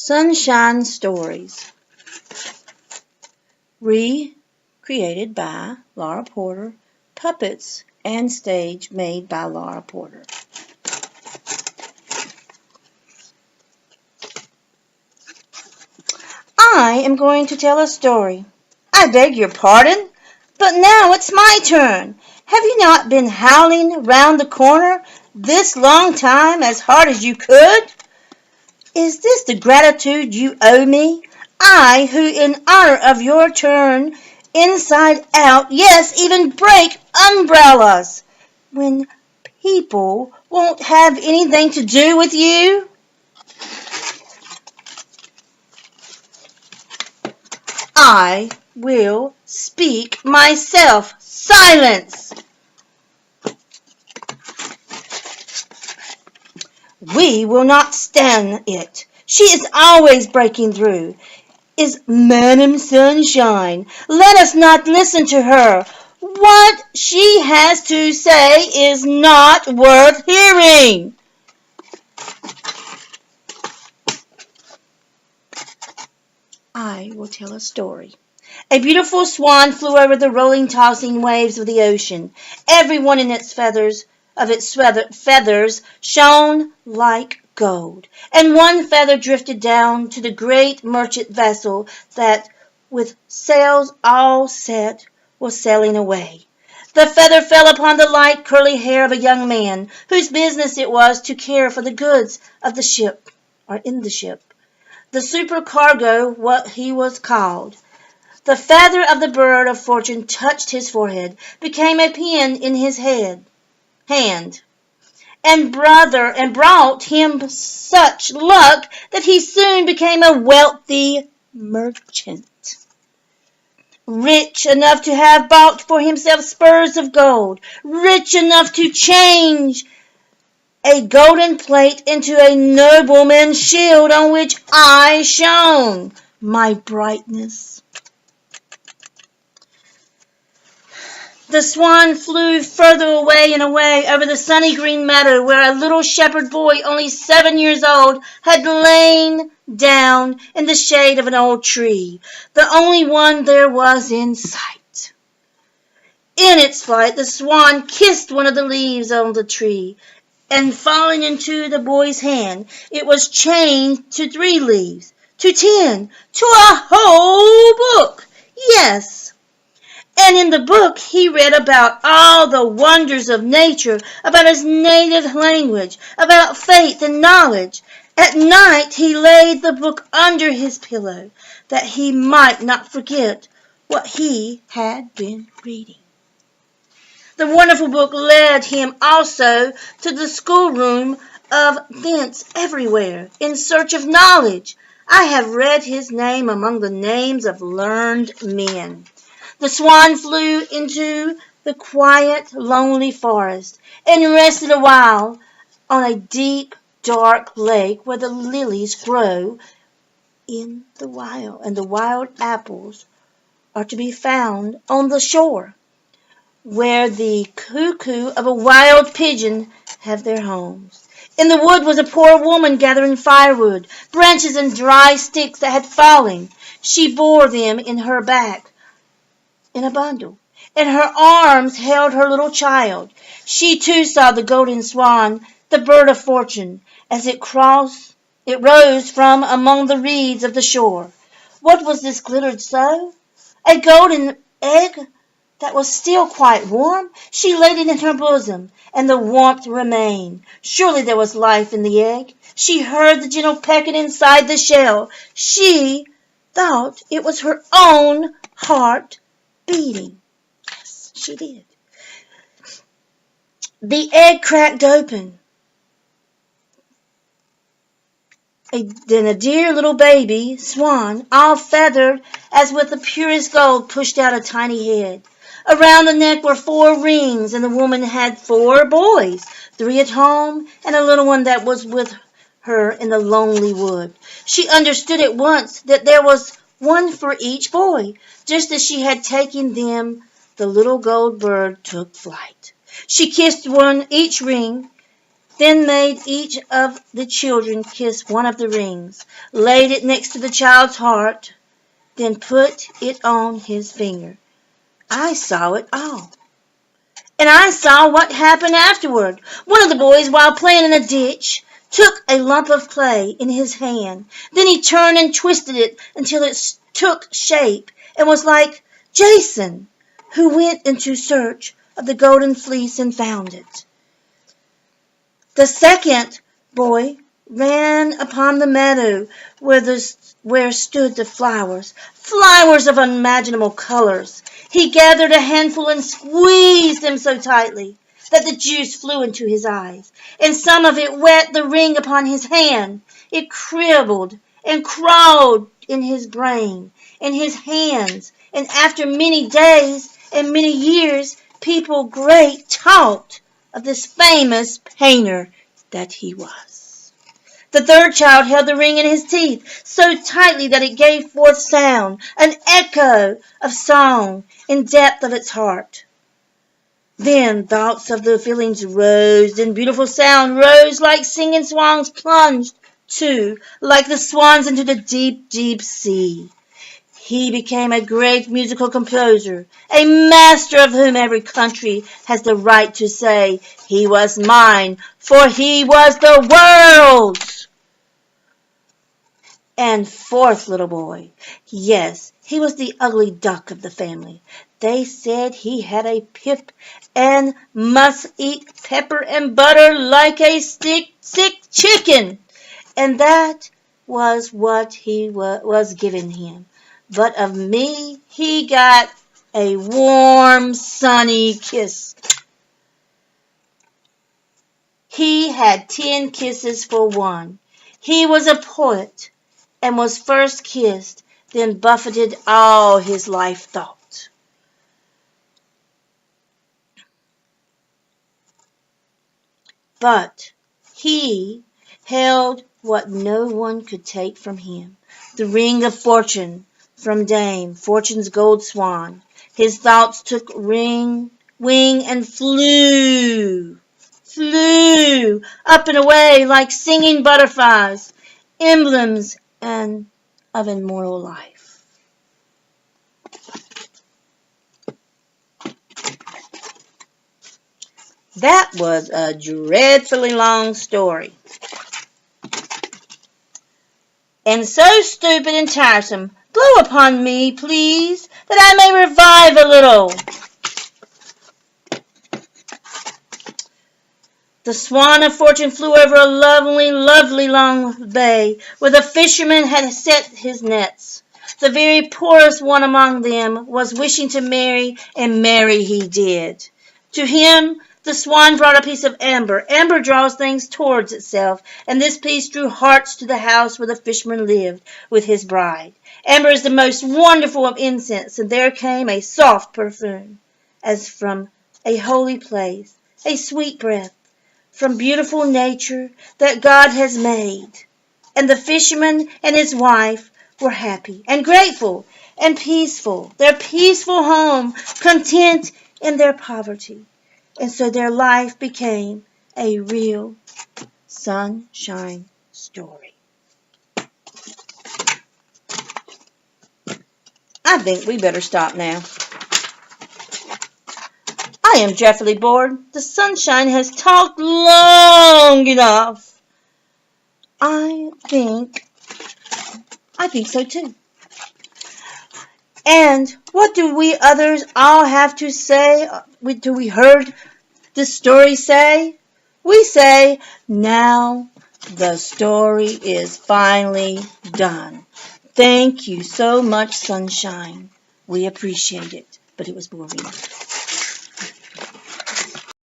Sunshine Stories, recreated by Laura Porter, puppets and stage made by Laura Porter. I am going to tell a story. I beg your pardon, but now it's my turn. Have you not been howling round the corner this long time as hard as you could? Is this the gratitude you owe me? I, who in honor of your turn inside out, yes, even break umbrellas when people won't have anything to do with you? I will speak myself. Silence! We will not stand it. She is always breaking through. Is Madam Sunshine. Let us not listen to her. What she has to say is not worth hearing. I will tell a story. A beautiful swan flew over the rolling, tossing waves of the ocean. Every one in its feathers shone like gold, and one feather drifted down to the great merchant vessel that, with sails all set, was sailing away. The feather fell upon the light curly hair of a young man, whose business it was to care for the goods of the ship, or in the ship. The supercargo, what he was called. The feather of the bird of fortune touched his forehead, became a pen in his hand, and brought him such luck that he soon became a wealthy merchant, rich enough to have bought for himself spurs of gold, rich enough to change a golden plate into a nobleman's shield on which I shone my brightness. The swan flew further away and away over the sunny green meadow where a little shepherd boy, only 7 years old, had lain down in the shade of an old tree, the only one there was in sight. In its flight, the swan kissed one of the leaves on the tree, and falling into the boy's hand, it was changed to 3 leaves, to 10, to a whole book. Yes. And in the book he read about all the wonders of nature, about his native language, about faith and knowledge. At night he laid the book under his pillow, that he might not forget what he had been reading. The wonderful book led him also to the schoolroom of thence everywhere, in search of knowledge. I have read his name among the names of learned men. The swan flew into the quiet, lonely forest, and rested a while on a deep, dark lake where the lilies grow in the wild, and the wild apples are to be found on the shore, where the cuckoo of a wild pigeon have their homes. In the wood was a poor woman gathering firewood, branches and dry sticks that had fallen. She bore them in her back in a bundle, and her arms held her little child. She too saw the golden swan, the bird of fortune, as it rose from among the reeds of the shore. What was this glittered so? A golden egg that was still quite warm. She laid it in her bosom, and the warmth remained. Surely there was life in the egg. She heard the gentle pecking inside the shell. She thought it was her own heart beating. Yes, she did. The egg cracked open. Then a dear little baby swan, all feathered as with the purest gold, pushed out a tiny head. Around the neck were 4 rings, and the woman had 4 boys, 3 at home, and a little one that was with her in the lonely wood. She understood at once that there was one for each boy. Just as she had taken them, the little gold bird took flight. She kissed each ring, then made each of the children kiss one of the rings, laid it next to the child's heart, then put it on his finger. I saw it all. And I saw what happened afterward. One of the boys, while playing in a ditch, took a lump of clay in his hand. Then he turned and twisted it until it took shape and was like Jason, who went into search of the golden fleece and found it. The second boy ran upon the meadow where stood the flowers of unimaginable colors. He gathered a handful and squeezed them so tightly that the juice flew into his eyes, and some of it wet the ring upon his hand. It cribbled and crawled in his brain, in his hands, and after many days and many years, people great talked of this famous painter that he was. The third child held the ring in his teeth so tightly that it gave forth sound, an echo of song in depth of its heart. Then thoughts of the feelings rose, and beautiful sound rose like singing swans plunged, too, like the swans into the deep, deep sea. He became a great musical composer, a master of whom every country has the right to say, he was mine, for he was the world's. And fourth little boy, yes, he was the ugly duck of the family. They said he had a pip and must eat pepper and butter like a sick chicken. And that was what he was given him. But of me, he got a warm, sunny kiss. He had 10 kisses for one. He was a poet and was first kissed, then buffeted all his life thought. But he held what no one could take from him, the ring of fortune from Dame Fortune's gold swan. His thoughts took wing and flew up and away like singing butterflies, emblems of immortal life. That was a dreadfully long story, and so stupid and tiresome. Blow upon me, please, that I may revive a little. The swan of fortune flew over a lovely, lovely long bay where the fisherman had set his nets. The very poorest one among them was wishing to marry, and marry he did. To him, the swan brought a piece of amber. Amber draws things towards itself, and this piece drew hearts to the house where the fisherman lived with his bride. Amber is the most wonderful of incense, and there came a soft perfume, as from a holy place, a sweet breath from beautiful nature that God has made. And the fisherman and his wife were happy and grateful and peaceful, their peaceful home, content in their poverty. And so their life became a real sunshine story. I think we better stop now. I am dreadfully bored. The sunshine has talked long enough. I think so too. And what do we others all have to say? Do we heard this story say? We say, now the story is finally done. Thank you so much, sunshine. We appreciate it, but it was boring.